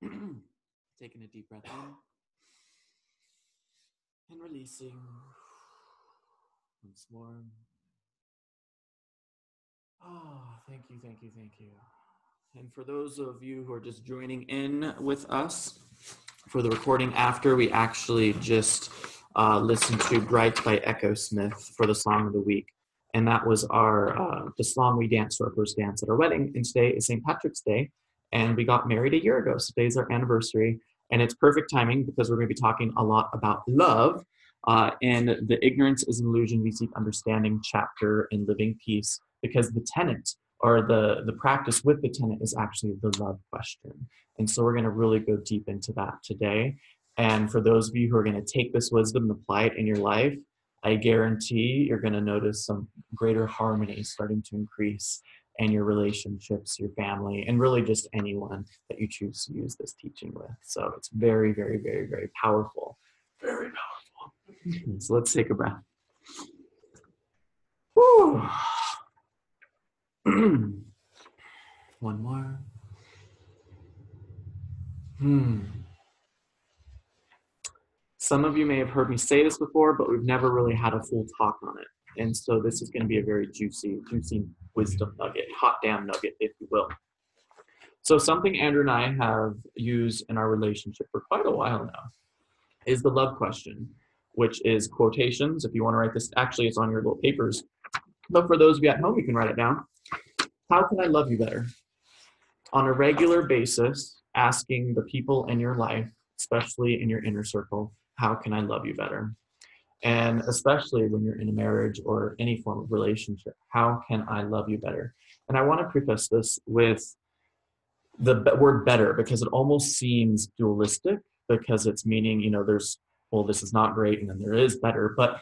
Taking a deep breath in and releasing once more. Oh, thank you, thank you, thank you. And for those of you who are just joining in with us for the recording after, we actually just listened to Bright by Echo Smith for the Song of the Week. And that was the song we danced to our first dance at our wedding. And today is St. Patrick's Day. And we got married a year ago. So today's our anniversary. And it's perfect timing because we're going to be talking a lot about love in the Ignorance is an Illusion, We Seek Understanding chapter in Living Peace, because the tenet or the practice with the tenet is actually the love question. And so we're going to really go deep into that today. And for those of you who are going to take this wisdom and apply it in your life, I guarantee you're going to notice some greater harmony starting to increase in your relationships, your family, and really just anyone that you choose to use this teaching with. So it's very, very, very, very powerful. Very powerful. So let's take a breath. Whew. One more. Some of you may have heard me say this before, but we've never really had a full talk on it. And so this is going to be a very juicy wisdom nugget, hot damn nugget, if you will. So something Andrew and I have used in our relationship for quite a while now is the love question, which is quotations. If you want to write this, actually it's on your little papers. But for those of you at home, you can write it down. How can I love you better? On a regular basis, asking the people in your life, especially in your inner circle, how can I love you better? And especially when you're in a marriage or any form of relationship, how can I love you better? And I want to preface this with the word better, because it almost seems dualistic, because it's meaning, there's, well, this is not great, and then there is better. But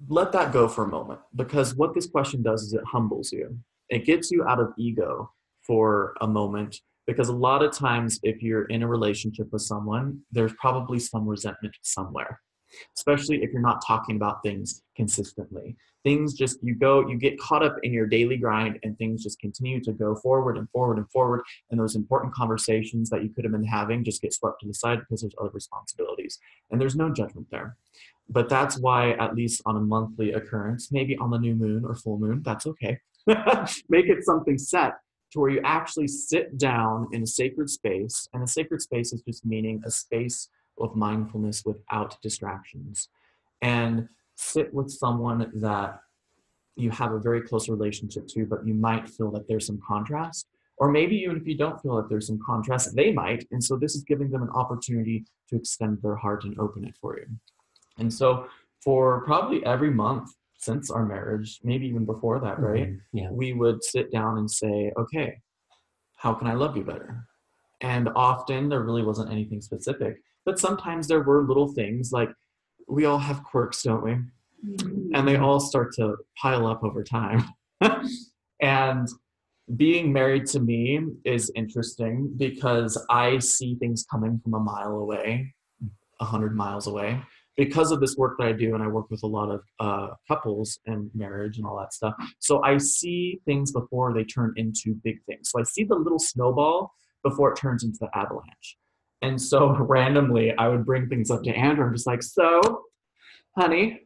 let that go for a moment, because what this question does is it humbles you. It gets you out of ego for a moment, because a lot of times if you're in a relationship with someone, there's probably some resentment somewhere, especially if you're not talking about things consistently. Things just, you get caught up in your daily grind, and things just continue to go forward and forward and forward. And those important conversations that you could have been having just get swept to the side because there's other responsibilities. And there's no judgment there. But that's why, at least on a monthly occurrence, maybe on the new moon or full moon, that's okay. Make it something set to where you actually sit down in a sacred space. And a sacred space is just meaning a space of mindfulness without distractions. And sit with someone that you have a very close relationship to, but you might feel that there's some contrast. Or maybe even if you don't feel that there's some contrast, they might. And so this is giving them an opportunity to extend their heart and open it for you. And so for probably every month since our marriage, maybe even before that, right? Yeah. We would sit down and say, okay, how can I love you better? And often there really wasn't anything specific, but sometimes there were little things, like we all have quirks, don't we? And they all start to pile up over time. And being married to me is interesting because I see things coming from a mile away, 100 miles away, because of this work that I do. And I work with a lot of couples and marriage and all that stuff. So I see things before they turn into big things. So I see the little snowball before it turns into the avalanche. And so randomly, I would bring things up to Andrew. I'm just like, so, honey,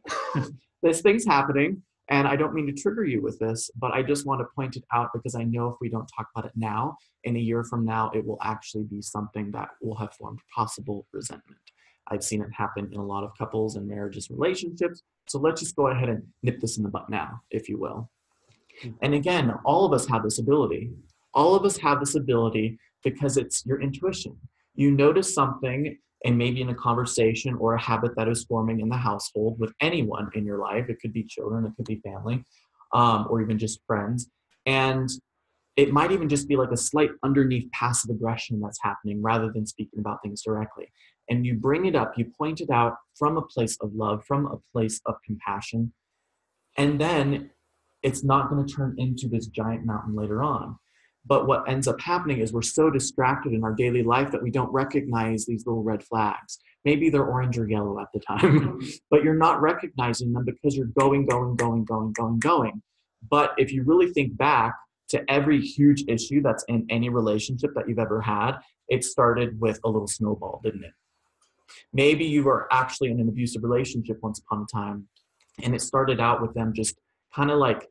this thing's happening. And I don't mean to trigger you with this, but I just want to point it out because I know if we don't talk about it now, in a year from now, it will actually be something that will have formed possible resentment. I've seen it happen in a lot of couples and marriages and relationships. So let's just go ahead and nip this in the butt now, if you will. And again, all of us have this ability. All of us have this ability because it's your intuition. You notice something, and maybe in a conversation or a habit that is forming in the household with anyone in your life. It could be children, it could be family, or even just friends. And it might even just be like a slight underneath passive aggression that's happening rather than speaking about things directly. And you bring it up, you point it out from a place of love, from a place of compassion. And then it's not going to turn into this giant mountain later on. But what ends up happening is we're so distracted in our daily life that we don't recognize these little red flags. Maybe they're orange or yellow at the time, but you're not recognizing them because you're going. But if you really think back to every huge issue that's in any relationship that you've ever had, it started with a little snowball, didn't it? Maybe you were actually in an abusive relationship once upon a time, and it started out with them just kind of like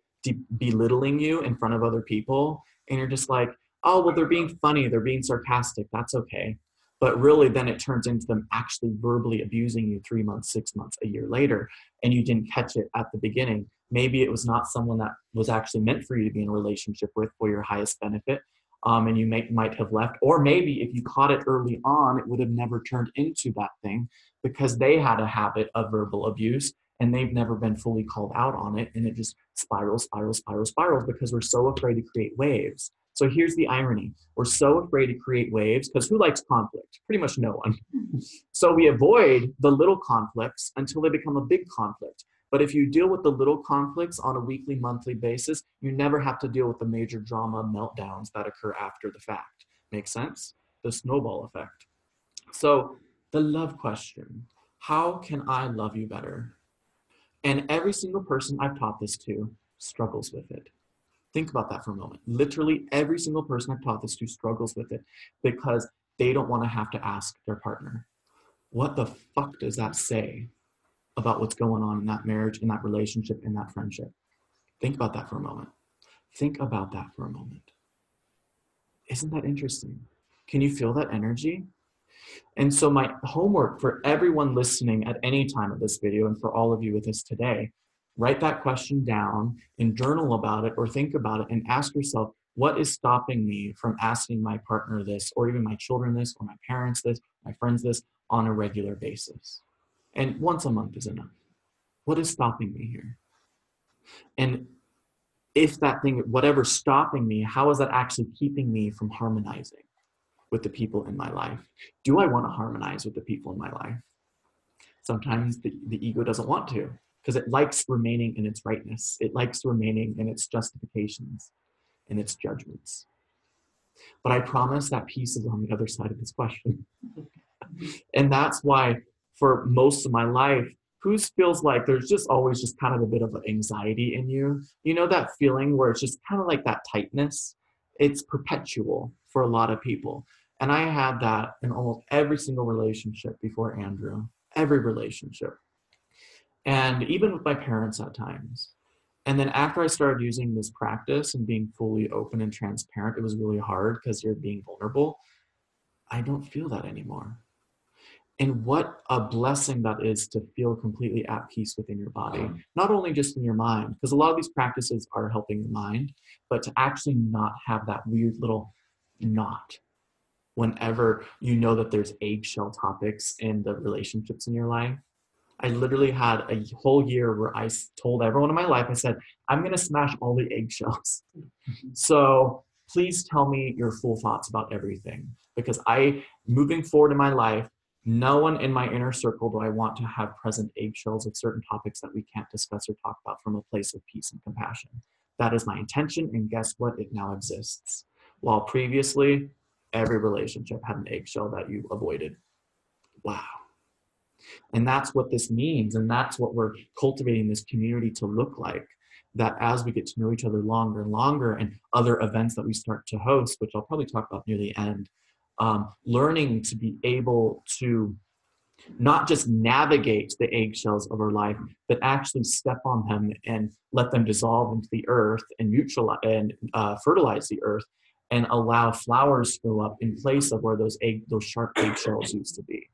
belittling you in front of other people. And you're just like, oh, well, they're being funny, they're being sarcastic, that's okay. But really, then it turns into them actually verbally abusing you 3 months, 6 months, a year later, and you didn't catch it at the beginning. Maybe it was not someone that was actually meant for you to be in a relationship with for your highest benefit, and you might have left. Or maybe if you caught it early on, it would have never turned into that thing because they had a habit of verbal abuse and they've never been fully called out on it, and it just spirals because we're so afraid to create waves. So here's the irony. We're so afraid to create waves because who likes conflict? Pretty much no one. So we avoid the little conflicts until they become a big conflict. But if you deal with the little conflicts on a weekly, monthly basis, you never have to deal with the major drama meltdowns that occur after the fact. Make sense? The snowball effect. So the love question, how can I love you better? And every single person I've taught this to struggles with it. Think about that for a moment. Literally every single person I've taught this to struggles with it because they don't want to have to ask their partner, what the fuck does that say about what's going on in that marriage, in that relationship, in that friendship? Think about that for a moment. Think about that for a moment. Isn't that interesting? Can you feel that energy? And so my homework for everyone listening at any time of this video, and for all of you with us today, write that question down and journal about it or think about it and ask yourself, what is stopping me from asking my partner this, or even my children this, or my parents this, my friends this on a regular basis? And once a month is enough. What is stopping me here? And if that thing, whatever's stopping me, how is that actually keeping me from harmonizing with the people in my life? Do I want to harmonize with the people in my life? Sometimes the ego doesn't want to because it likes remaining in its rightness. It likes remaining in its justifications and its judgments. But I promise that peace is on the other side of this question. And that's why for most of my life, who feels like there's just always just kind of a bit of anxiety in you? You know that feeling where it's just kind of like that tightness? It's perpetual for a lot of people. And I had that in almost every single relationship before Andrew, every relationship. And even with my parents at times. And then after I started using this practice and being fully open and transparent, it was really hard because you're being vulnerable. I don't feel that anymore. And what a blessing that is to feel completely at peace within your body, not only just in your mind, because a lot of these practices are helping the mind, but to actually not have that weird little knot whenever you know that there's eggshell topics in the relationships in your life. I literally had a whole year where I told everyone in my life, I said, I'm going to smash all the eggshells. So please tell me your full thoughts about everything, because moving forward in my life, no one in my inner circle do I want to have present eggshells of certain topics that we can't discuss or talk about from a place of peace and compassion. That is my intention, and guess what? It now exists. While previously, every relationship had an eggshell that you avoided. Wow. And that's what this means, and that's what we're cultivating this community to look like, that as we get to know each other longer and longer, and other events that we start to host, which I'll probably talk about near the end, learning to be able to not just navigate the eggshells of our life, but actually step on them and let them dissolve into the earth and fertilize the earth and allow flowers to grow up in place of where those sharp eggshells used to be.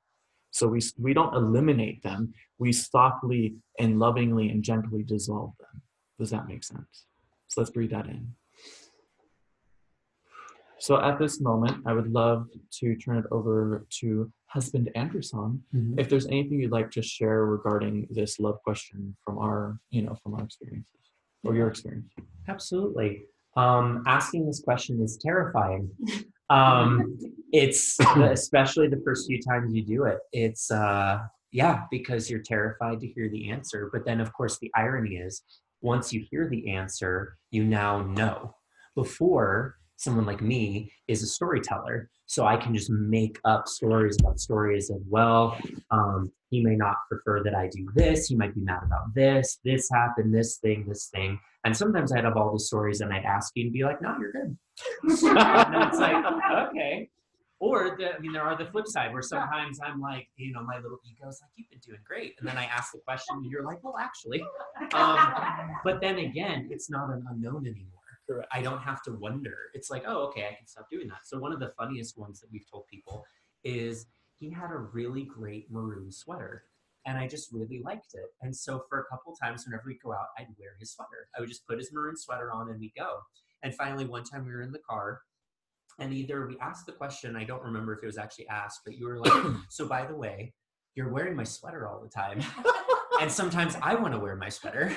So we don't eliminate them. We softly and lovingly and gently dissolve them. Does that make sense? So let's breathe that in. So at this moment, I would love to turn it over to husband Anderson. Mm-hmm. If there's anything you'd like to share regarding this love question from our experiences or your experience. Absolutely. Asking this question is terrifying. It's especially the first few times you do it. It's because you're terrified to hear the answer. But then, of course, the irony is once you hear the answer, you now know. Before, someone like me is a storyteller, so I can just make up stories about stories of, he may not prefer that I do this, he might be mad about this happened, this thing. And sometimes I'd have all the stories and I'd ask you and be like, no, you're good. And it's like, okay. there are the flip side where sometimes I'm like, my little ego's like, you've been doing great. And then I ask the question and you're like, well, actually. But then again, it's not an unknown anymore. Correct. I don't have to wonder. It's like, oh, okay, I can stop doing that. So one of the funniest ones that we've told people is he had a really great maroon sweater. And I just really liked it. And so for a couple of times, whenever we'd go out, I'd wear his sweater. I would just put his maroon sweater on and we'd go. And finally, one time we were in the car and either we asked the question, I don't remember if it was actually asked, but you were like, so by the way, you're wearing my sweater all the time. And sometimes I want to wear my sweater.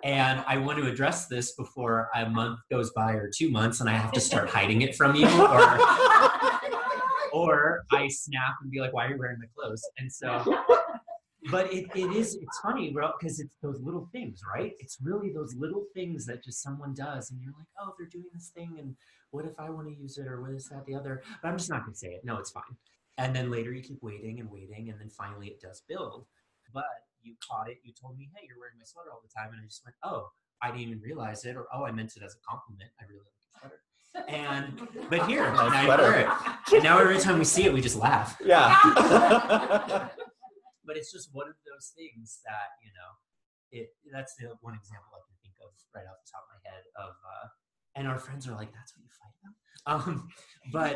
And I want to address this before a month goes by or 2 months and I have to start hiding it from you. Or I snap and be like, why are you wearing my clothes? And so, but it's funny, because it's those little things, right? It's really those little things that just someone does. And you're like, oh, they're doing this thing. And what if I want to use it or what is that, the other? But I'm just not going to say it. No, it's fine. And then later you keep waiting and waiting. And then finally it does build. But you caught it. You told me, hey, you're wearing my sweater all the time. And I just went, oh, I didn't even realize it. Or, oh, I meant it as a compliment. I really like your sweater. But here, now you wear it. And now every time we see it, we just laugh. Yeah. But it's just one of those things that, that's the one example I can think of right off the top of my head of, and our friends are like, that's what you fight about? But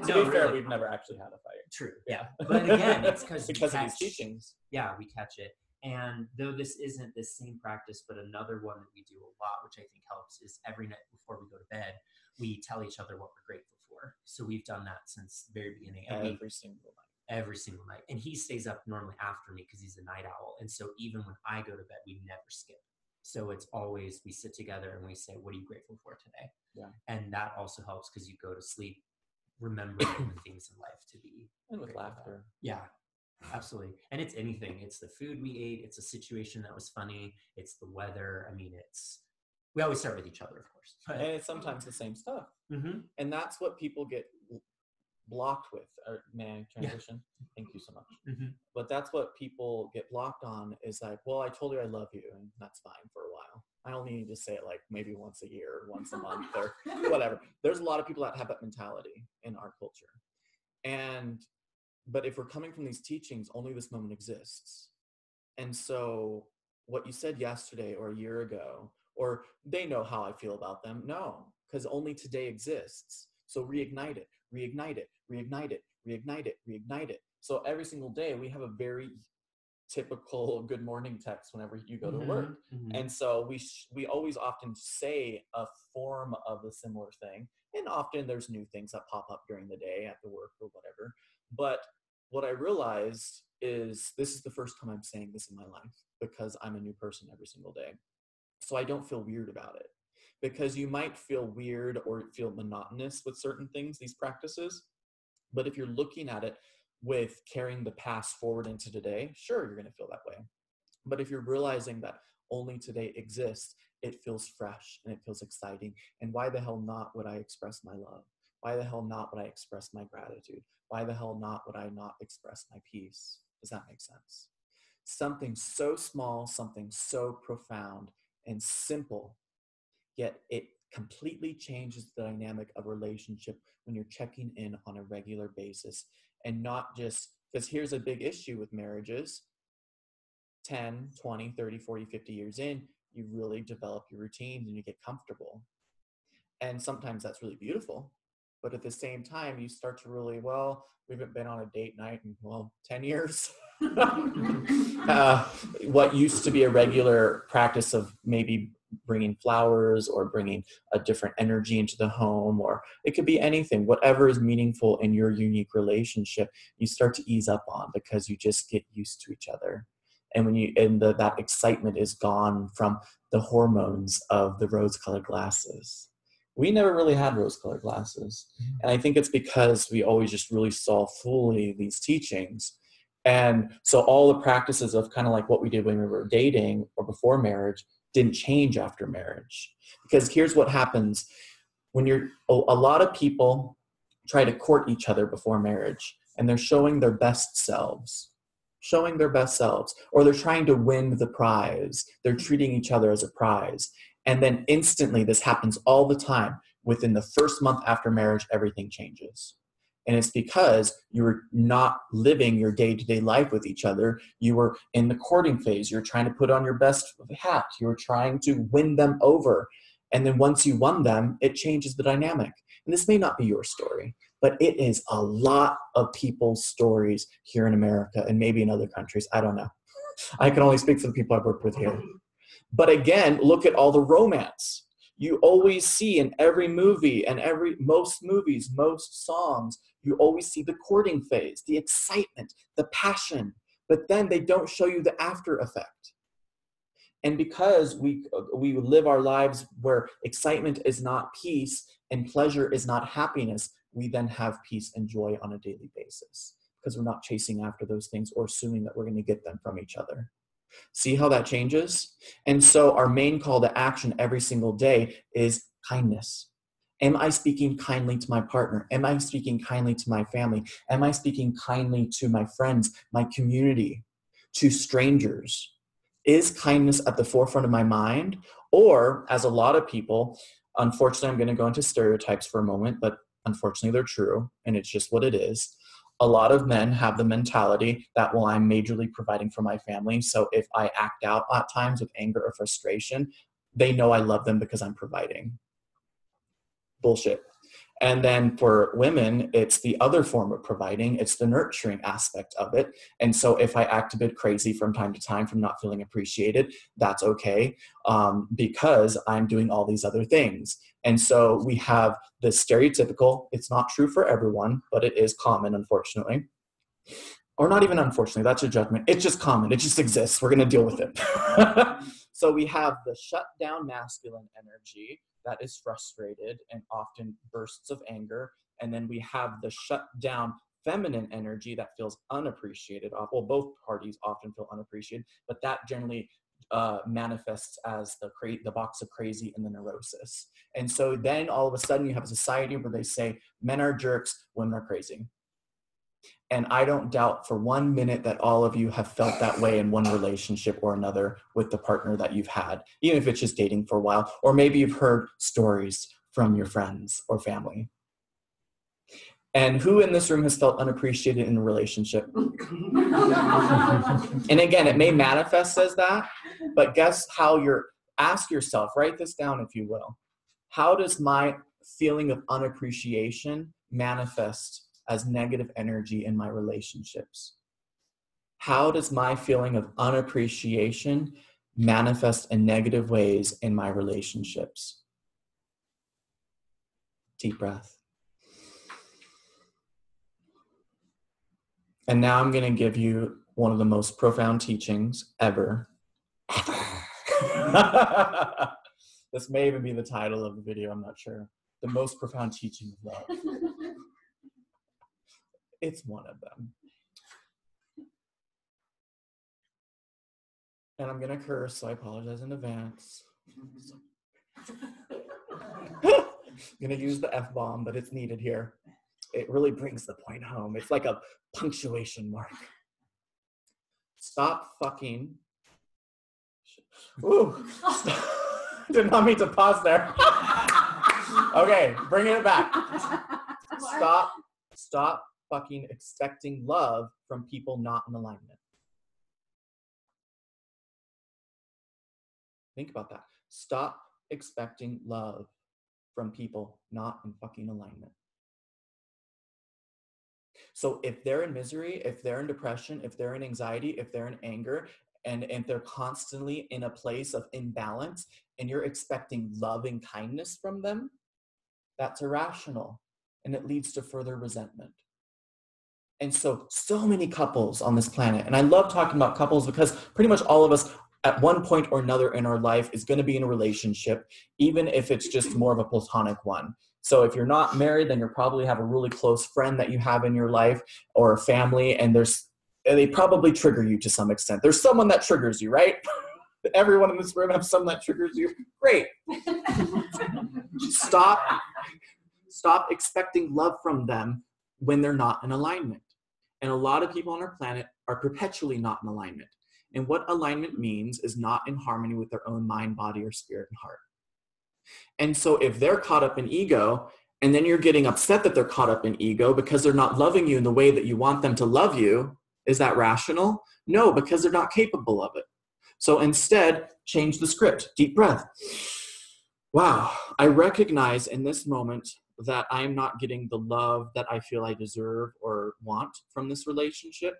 to be fair, we've never actually had a fight. True. Yeah. But again, it's because of these teachings. Yeah, we catch it. And though this isn't the same practice, but another one that we do a lot, which I think helps, is every night before we go to bed, we tell each other what we're grateful for. So we've done that since the very beginning. Every single night. Every single night. And he stays up normally after me because he's a night owl. And so even when I go to bed, we never skip. So it's always, we sit together and we say, what are you grateful for today? Yeah. And that also helps because you go to sleep remembering the things in life to be. And with laughter. Yeah, absolutely. And it's anything. It's the food we ate. It's a situation that was funny. It's the weather. I mean, we always start with each other, of course. And it's sometimes the same stuff. Mm-hmm. And that's what people get blocked with. May I transition? Yeah. Thank you so much. Mm-hmm. But that's what people get blocked on is like, well, I told you I love you, and that's fine for a while. I only need to say it like maybe once a year, or once a month, or whatever. There's a lot of people that have that mentality in our culture. But if we're coming from these teachings, only this moment exists. And so what you said yesterday or a year ago, or they know how I feel about them. No, because only today exists. So reignite it, reignite it, reignite it, reignite it, reignite it. So every single day we have a very typical good morning text whenever you go to work. Mm-hmm. And so we always often say a form of a similar thing. And often there's new things that pop up during the day at the work or whatever. But what I realized is this is the first time I'm saying this in my life because I'm a new person every single day. So I don't feel weird about it, because you might feel weird or feel monotonous with certain things, these practices. But if you're looking at it with carrying the past forward into today, sure, you're going to feel that way. But if you're realizing that only today exists, it feels fresh and it feels exciting. And why the hell not would I express my love? Why the hell not would I express my gratitude? Why the hell not would I not express my peace? Does that make sense? Something so small, something so profound and simple, yet it completely changes the dynamic of relationship when you're checking in on a regular basis. And not just, because here's a big issue with marriages, 10, 20, 30, 40, 50 years in, you really develop your routines and you get comfortable. And sometimes that's really beautiful. But at the same time, you start to really, well, we haven't been on a date night in, 10 years. What used to be a regular practice of maybe bringing flowers or bringing a different energy into the home, or it could be anything, whatever is meaningful in your unique relationship, you start to ease up on because you just get used to each other. And that excitement is gone from the hormones of the rose-colored glasses. We never really had rose-colored glasses. And I think it's because we always just really saw fully these teachings. And so all the practices of kind of like what we did when we were dating or before marriage didn't change after marriage. Because here's what happens when a lot of people try to court each other before marriage, and they're showing their best selves, or they're trying to win the prize. They're treating each other as a prize. And then instantly, this happens all the time. Within the first month after marriage, everything changes. And it's because you were not living your day-to-day life with each other. You were in the courting phase. You're trying to put on your best hat. You were trying to win them over. And then once you won them, it changes the dynamic. And this may not be your story, but it is a lot of people's stories here in America and maybe in other countries. I don't know. I can only speak for the people I've worked with here. But again, look at all the romance. You always see in every movie and most movies, most songs, you always see the courting phase, the excitement, the passion, but then they don't show you the after effect. And because we live our lives where excitement is not peace and pleasure is not happiness, we then have peace and joy on a daily basis because we're not chasing after those things or assuming that we're going to get them from each other. See how that changes? And so our main call to action every single day is kindness. Am I speaking kindly to my partner? Am I speaking kindly to my family? Am I speaking kindly to my friends, my community, to strangers? Is kindness at the forefront of my mind? Or, as a lot of people, unfortunately, I'm going to go into stereotypes for a moment, but unfortunately they're true, and it's just what it is. A lot of men have the mentality that, well, I'm majorly providing for my family, so if I act out at times with anger or frustration, they know I love them because I'm providing. Bullshit. And then for women, it's the other form of providing. It's the nurturing aspect of it. And so if I act a bit crazy from time to time from not feeling appreciated, that's okay, because I'm doing all these other things. And so we have the stereotypical, it's not true for everyone, but it is common, unfortunately. Or not even unfortunately, that's a judgment. It's just common. It just exists. We're going to deal with it. So we have the shut down masculine energy that is frustrated and often bursts of anger. And then we have the shut down feminine energy that feels unappreciated. Well, both parties often feel unappreciated, but that generally manifests as the box of crazy and the neurosis. And so then all of a sudden you have a society where they say men are jerks, women are crazy. And I don't doubt for 1 minute that all of you have felt that way in one relationship or another with the partner that you've had, even if it's just dating for a while, or maybe you've heard stories from your friends or family. And who in this room has felt unappreciated in a relationship? And again, it may manifest as that, but guess how ask yourself, write this down if you will. How does my feeling of unappreciation manifest as negative energy in my relationships? How does my feeling of unappreciation manifest in negative ways in my relationships? Deep breath. And now I'm going to give you one of the most profound teachings ever. This may even be the title of the video, I'm not sure. The most profound teaching of love. It's one of them. And I'm going to curse, so I apologize in advance. I'm going to use the F-bomb, but it's needed here. It really brings the point home. It's like a punctuation mark. Stop fucking. Ooh. Did not mean to pause there. Okay, bringing it back. Stop fucking expecting love from people not in alignment. Think about that. Stop expecting love from people not in fucking alignment. So if they're in misery, if they're in depression, if they're in anxiety, if they're in anger, and if they're constantly in a place of imbalance, and you're expecting love and kindness from them, that's irrational, and it leads to further resentment. And so many couples on this planet, and I love talking about couples because pretty much all of us at one point or another in our life is going to be in a relationship, even if it's just more of a platonic one. So if you're not married, then you probably have a really close friend that you have in your life or a family, and they probably trigger you to some extent. There's someone that triggers you, right? Everyone in this room has someone that triggers you. Great. Stop expecting love from them when they're not in alignment. And a lot of people on our planet are perpetually not in alignment. And what alignment means is not in harmony with their own mind, body, or spirit and heart. And so if they're caught up in ego And then you're getting upset that they're caught up in ego because they're not loving you in the way that you want them to love you. Is that rational? No, because they're not capable of it. So instead, change the script. Deep breath. Wow, I recognize in this moment that I'm not getting the love that I feel I deserve or want from this relationship.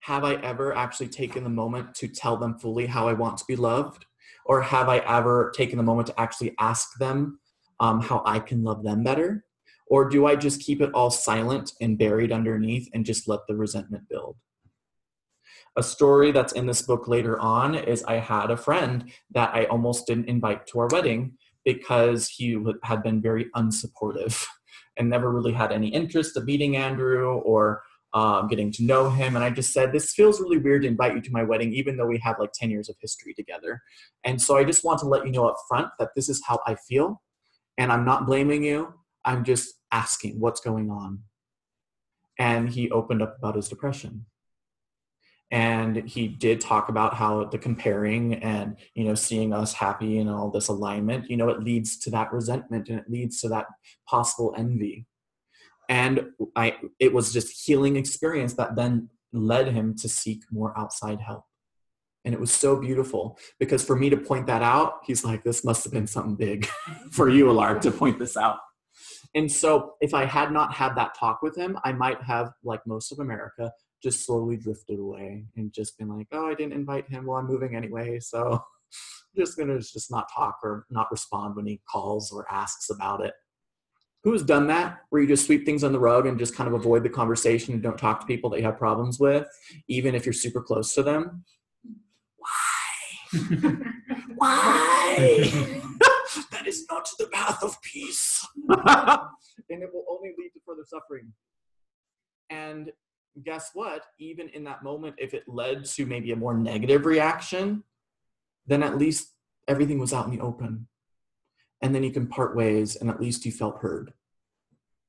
Have I ever actually taken the moment to tell them fully how I want to be loved? Or have I ever taken the moment to actually ask them how I can love them better? Or do I just keep it all silent and buried underneath and just let the resentment build? A story that's in this book later on is I had a friend that I almost didn't invite to our wedding because he had been very unsupportive and never really had any interest of meeting Andrew or getting to know him. And I just said, this feels really weird to invite you to my wedding, even though we have like 10 years of history together. And so I just want to let you know up front that this is how I feel. And I'm not blaming you. I'm just asking what's going on. And he opened up about his depression. And he did talk about how the comparing and, seeing us happy and all this alignment, it leads to that resentment and it leads to that possible envy. And it was just healing experience that then led him to seek more outside help. And it was so beautiful because for me to point that out, he's like, this must have been something big for you, Alaric, to point this out. And so if I had not had that talk with him, I might have, like most of America, just slowly drifted away and just been like, oh, I didn't invite him. Well, I'm moving anyway. So I'm just going to just not talk or not respond when he calls or asks about it. Who's done that? Where you just sweep things on the rug and just kind of avoid the conversation and don't talk to people that you have problems with, even if you're super close to them? Why? Why? That is not the path of peace. And it will only lead to further suffering. And guess what? Even in that moment, if it led to maybe a more negative reaction, then at least everything was out in the open. And then you can part ways and at least you felt heard.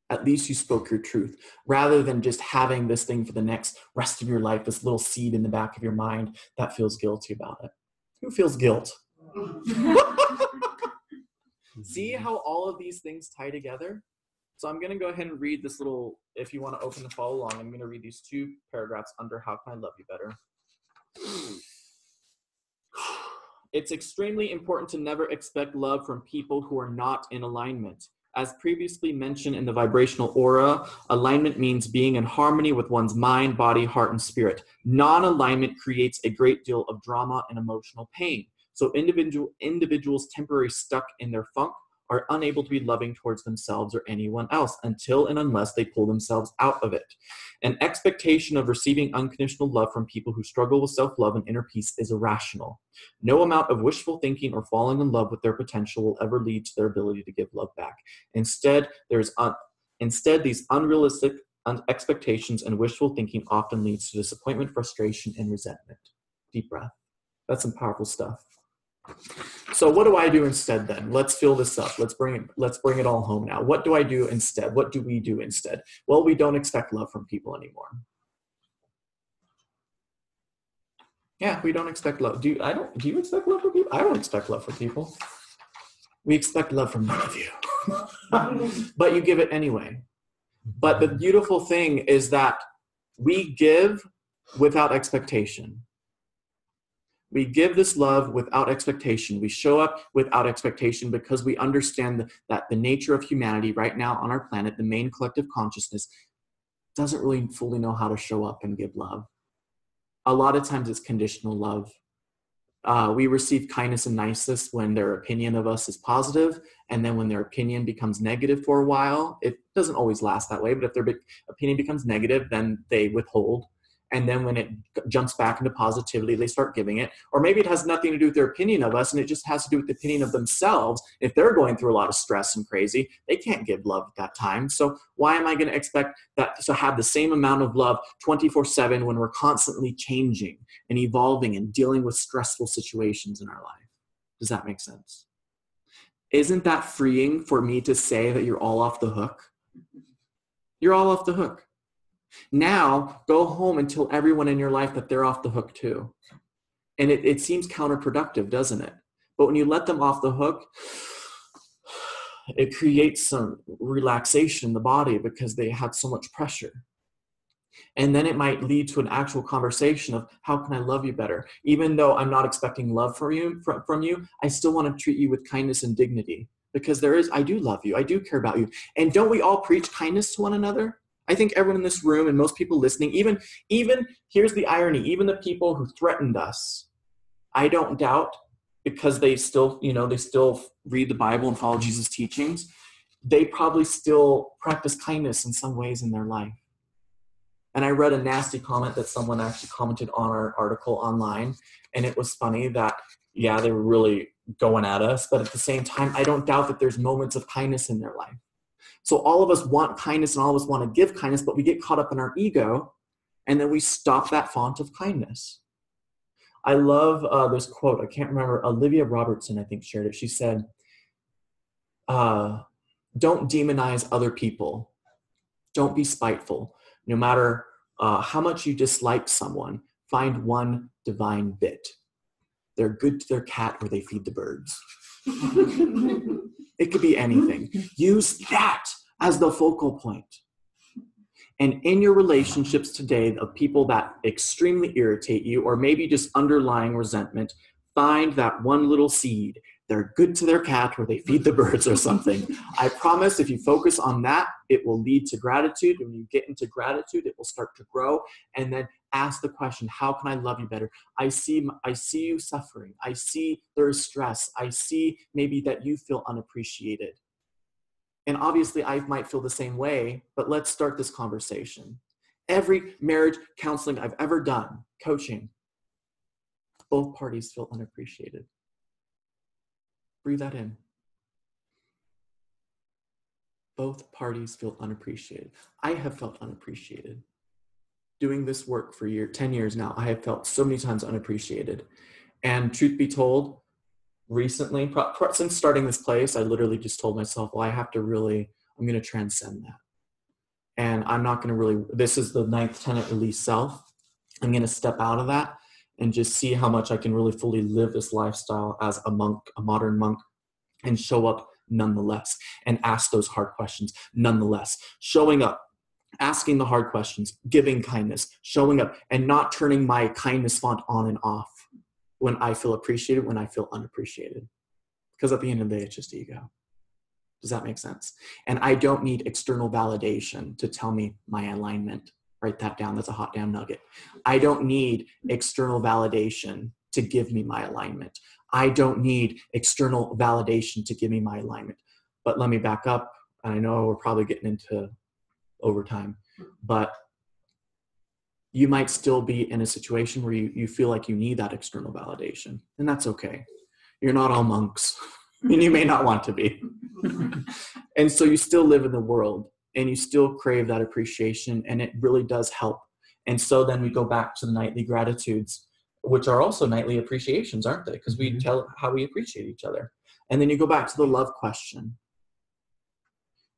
At least you spoke your truth, rather than just having this thing for the next rest of your life, this little seed in the back of your mind that feels guilty about it. Who feels guilt? See how all of these things tie together? So I'm going to go ahead and read this little, if you want to open and follow along, I'm going to read these 2 paragraphs under How Can I Love You Better? It's extremely important to never expect love from people who are not in alignment. As previously mentioned in the vibrational aura, alignment means being in harmony with one's mind, body, heart, and spirit. Non-alignment creates a great deal of drama and emotional pain. So individuals temporarily stuck in their funk are unable to be loving towards themselves or anyone else until and unless they pull themselves out of it. An expectation of receiving unconditional love from people who struggle with self-love and inner peace is irrational. No amount of wishful thinking or falling in love with their potential will ever lead to their ability to give love back. Instead, these unrealistic expectations and wishful thinking often leads to disappointment, frustration, and resentment. Deep breath. That's some powerful stuff. So what do I do instead then? Let's fill this up. Let's bring it all home now. What do I do instead? What do we do instead? Well, we don't expect love from people anymore. Yeah, we don't expect love. Do you expect love from people? I don't expect love from people. We expect love from none of you. But you give it anyway. But the beautiful thing is that we give without expectation. We give this love without expectation. We show up without expectation because we understand that the nature of humanity right now on our planet, the main collective consciousness, doesn't really fully know how to show up and give love. A lot of times it's conditional love. We receive kindness and niceness when their opinion of us is positive, and then when their opinion becomes negative for a while, it doesn't always last that way, but if their opinion becomes negative, then they withhold. And then when it jumps back into positivity, they start giving it. Or maybe it has nothing to do with their opinion of us, and it just has to do with the opinion of themselves. If they're going through a lot of stress and crazy, they can't give love at that time. So why am I going to expect that to have the same amount of love 24/7 when we're constantly changing and evolving and dealing with stressful situations in our life? Does that make sense? Isn't that freeing for me to say that you're all off the hook? You're all off the hook. Now, go home and tell everyone in your life that they're off the hook too. And it seems counterproductive, doesn't it? But when you let them off the hook, It creates some relaxation in the body because they had so much pressure. And then it might lead to an actual conversation of how can I love you better? Even though I'm not expecting love from you, I still want to treat you with kindness and dignity because I do love you. I do care about you. And don't we all preach kindness to one another? I think everyone in this room and most people listening, even here's the irony, even the people who threatened us, I don't doubt because they still read the Bible and follow Jesus' teachings, they probably still practice kindness in some ways in their life. And I read a nasty comment that someone actually commented on our article online. And it was funny that, yeah, they were really going at us. But at the same time, I don't doubt that there's moments of kindness in their life. So all of us want kindness and all of us want to give kindness, but we get caught up in our ego. And then we stop that font of kindness. I love this quote. I can't remember. Olivia Robertson, I think, shared it. She said, don't demonize other people. Don't be spiteful. No matter how much you dislike someone, find one divine bit. They're good to their cat or they feed the birds. It could be anything. Use that as the focal point. And in your relationships today of people that extremely irritate you or maybe just underlying resentment, find that one little seed. They're good to their cat or they feed the birds or something. I promise if you focus on that, it will lead to gratitude. When you get into gratitude, it will start to grow. And then ask the question, how can I love you better? I see you suffering. I see there is stress. I see maybe that you feel unappreciated. And obviously I might feel the same way, but let's start this conversation. Every marriage counseling I've ever done, coaching, both parties feel unappreciated. Breathe that in. Both parties feel unappreciated. I have felt unappreciated. Doing this work for 10 years now, I have felt so many times unappreciated. And truth be told, recently, since starting this place, I literally just told myself, well, I'm going to transcend that. And I'm not going to this is the 9th tenet, release self. I'm going to step out of that and just see how much I can really fully live this lifestyle as a monk, a modern monk, and show up nonetheless and ask those hard questions nonetheless. Showing up, asking the hard questions, giving kindness, showing up, and not turning my kindness font on and off when I feel appreciated, when I feel unappreciated. Because at the end of the day, it's just ego. Does that make sense? And I don't need external validation to tell me my alignment. Write that down. That's a hot damn nugget. I don't need external validation to give me my alignment. I don't need external validation to give me my alignment. But let me back up. I know we're probably getting into overtime, but you might still be in a situation where you feel like you need that external validation, and that's okay. You're not all monks, and you may not want to be. And so you still live in the world, and you still crave that appreciation, and it really does help. And so then we go back to the nightly gratitudes, which are also nightly appreciations, aren't they? Because we tell how we appreciate each other. And then you go back to the love question.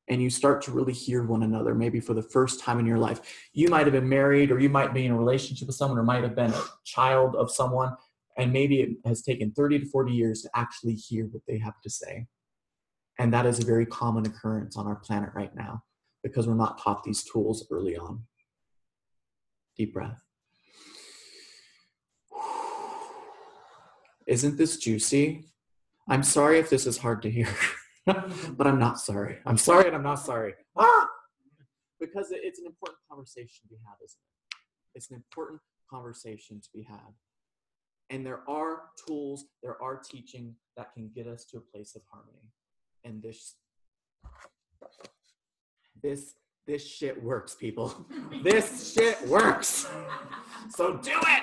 And you start to really hear one another, maybe for the first time in your life. You might have been married, or you might be in a relationship with someone, or might have been a child of someone, and maybe it has taken 30 to 40 years to actually hear what they have to say. And that is a very common occurrence on our planet right now, because we're not taught these tools early on. Deep breath. Isn't this juicy? I'm sorry if this is hard to hear. But I'm not sorry. I'm sorry and I'm not sorry. Because it's an important conversation to be had, isn't it? It's an important conversation to be had. And there are tools, there are teaching that can get us to a place of harmony. And this shit works, people. This shit works. So do it.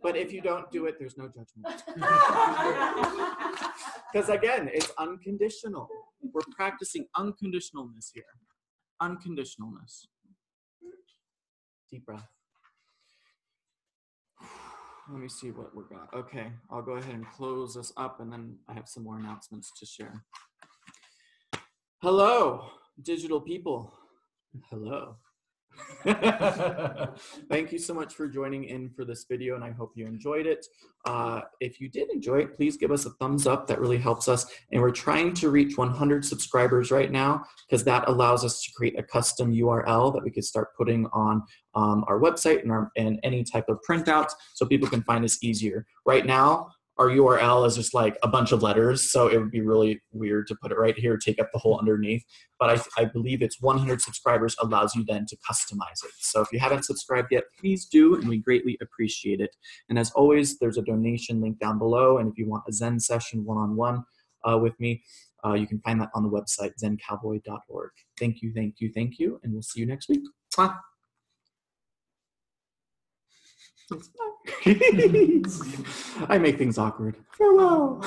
But if you don't do it, there's no judgment. Because again, it's unconditional. We're practicing unconditionalness here. Unconditionalness. Deep breath. Let me see what we're got. Okay, I'll go ahead and close this up, and then I have some more announcements to share. Hello, digital people. Hello. Thank you so much for joining in for this video, and I hope you enjoyed it. If you did enjoy it, please give us a thumbs up. That really helps us. And we're trying to reach 100 subscribers right now, because that allows us to create a custom URL that we could start putting on our website and any type of printouts, so people can find us easier. Right now, our URL is just like a bunch of letters, so it would be really weird to put it right here, take up the whole underneath. But I believe it's 100 subscribers allows you then to customize it. So if you haven't subscribed yet, please do, and we greatly appreciate it. And as always, there's a donation link down below, and if you want a Zen session one-on-one with me, you can find that on the website, zencowboy.org. Thank you, thank you, thank you, and we'll see you next week. Mwah. I make things awkward. Farewell.